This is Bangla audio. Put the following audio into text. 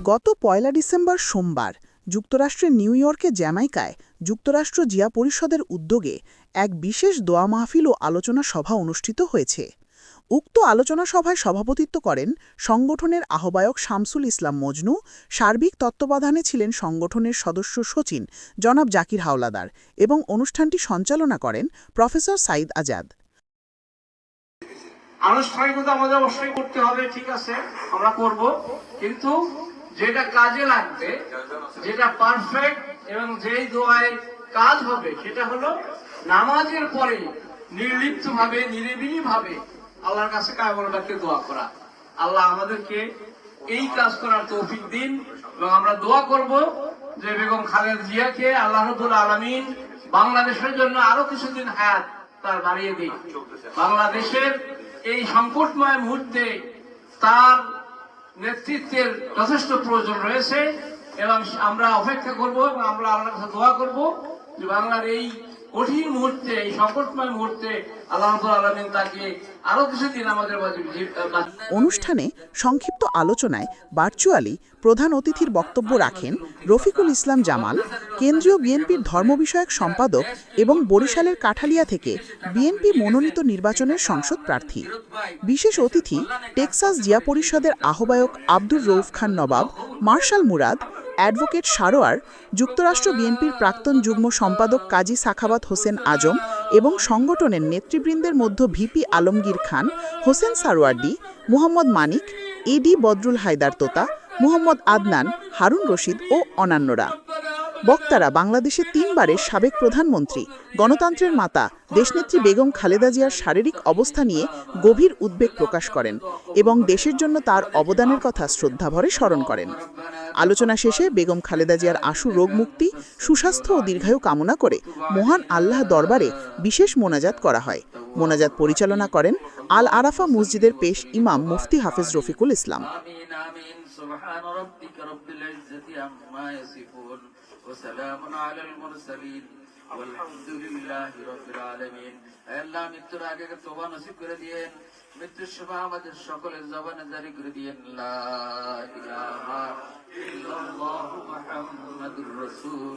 গত ১ ডিসেম্বর সোমবার যুক্তরাষ্ট্রের নিউ ইয়র্কে জ্যামাইকায় যুক্তরাষ্ট্র জিয়া পরিষদের উদ্যোগে এক বিশেষ দোয়া মাহফিল ও আলোচনা সভা অনুষ্ঠিত হয়েছে। উক্ত আলোচনা সভায় সভাপতিত্ব করেন সংগঠনের আহ্বায়ক শামসুল ইসলাম মজনু। সার্বিক তত্ত্বাবধানে ছিলেন সংগঠনের সদস্য সচিব জনাব জাকির হাওলাদার এবং অনুষ্ঠানটি সঞ্চালনা করেন প্রফেসর সাইদ আজাদ। আনুষ্ঠানিকতা আমাদের অবশ্যই করতে হবে, ঠিক আছে, আমরা করব, কিন্তু যেটা কাজে লাগবে, যেটা পারফেক্ট এবং যেই দোয়ায় কাজ হবে, সেটা হলো নামাজের পরে নির্লিপ্ত ভাবে নিরিবিলি ভাবে আল্লাহর কাছে কায়মনকে দোয়া করা। আল্লাহ আমাদেরকে এই কাজ করার তৌফিক দিন এবং আমরা দোয়া করব যে বেগম খালেদা জিয়াকে আল্লাহ রাব্বুল আলামিন বাংলাদেশের জন্য আরো কিছুদিন হায়াত তার বাড়িয়ে দিন। বাংলাদেশের এই সংকটময় মুহূর্তে তার নেতৃত্বের যথেষ্ট প্রয়োজন রয়েছে এবং আমরা অপেক্ষা করব এবং আমরা আল্লাহর কাছে দোয়া করব যে বাংলার এই কঠিন মুহূর্তে, এই সংকটময় মুহূর্তে আল্লাহ রাব্বুল আলামিন তাকে আরো কিছুদিন আমাদের মাঝে। অনুষ্ঠানে সংক্ষিপ্ত আলোচনায় ভার্চুয়ালি প্রধান অতিথির বক্তব্য রাখেন রফিকুল ইসলাম জামাল, কেন্দ্রীয় বিএনপির ধর্ম বিষয়ক সম্পাদক এবং বরিশালের কাঠালিয়া থেকে বিএনপি মনোনীত নির্বাচনের সংসদ প্রার্থী। বিশেষ অতিথি টেক্সাস জিয়া পরিষদের আহ্বায়ক আব্দুর রউফ খান নবাব, মার্শাল মুরাদ, অ্যাডভোকেট সারোয়ার, যুক্তরাষ্ট্র বিএনপির প্রাক্তন যুগ্ম সম্পাদক কাজী সাখাওয়াত হোসেন আজম এবং সংগঠনের নেতৃবৃন্দের মধ্যে ভিপি আলমগীর খান, হোসেন সারোয়ার্দী, মুহাম্মদ মানিক, এডি বদরুল হায়দার তোতা, মুহাম্মদ আদনান, হারুন রশিদ ও অন্যান্যরা। বক্তারা বাংলাদেশের ৩ বারের সাবেক প্রধানমন্ত্রী, গণতন্ত্রের মাতা দেশনেত্রী বেগম খালেদা জিয়ার শারীরিক অবস্থা নিয়ে গভীর উদ্বেগ প্রকাশ করেন এবং দেশের জন্য তার অবদানের কথা শ্রদ্ধাভরে স্মরণ করেন। আলোচনা শেষে বেগম খালেদা জিয়ার আশু রোগ মুক্তি, সুস্বাস্থ্য ও দীর্ঘায়ু কামনা করে মহান আল্লাহ দরবারে বিশেষ মোনাজাত করা হয়। মোনাজাত পরিচালনা করেন আল আরাফা মসজিদের পেশ ইমাম মুফতি হাফেজ রফিকুল ইসলাম। মৃত্যুর আগে তওবা নসিব করে দিয়েন, মৃত্যুর সময় আমাদের সকলের জবানে জারি করে দিয়েন লা ইলাহা ইল্লাল্লাহু মুহাম্মাদুর রাসূল।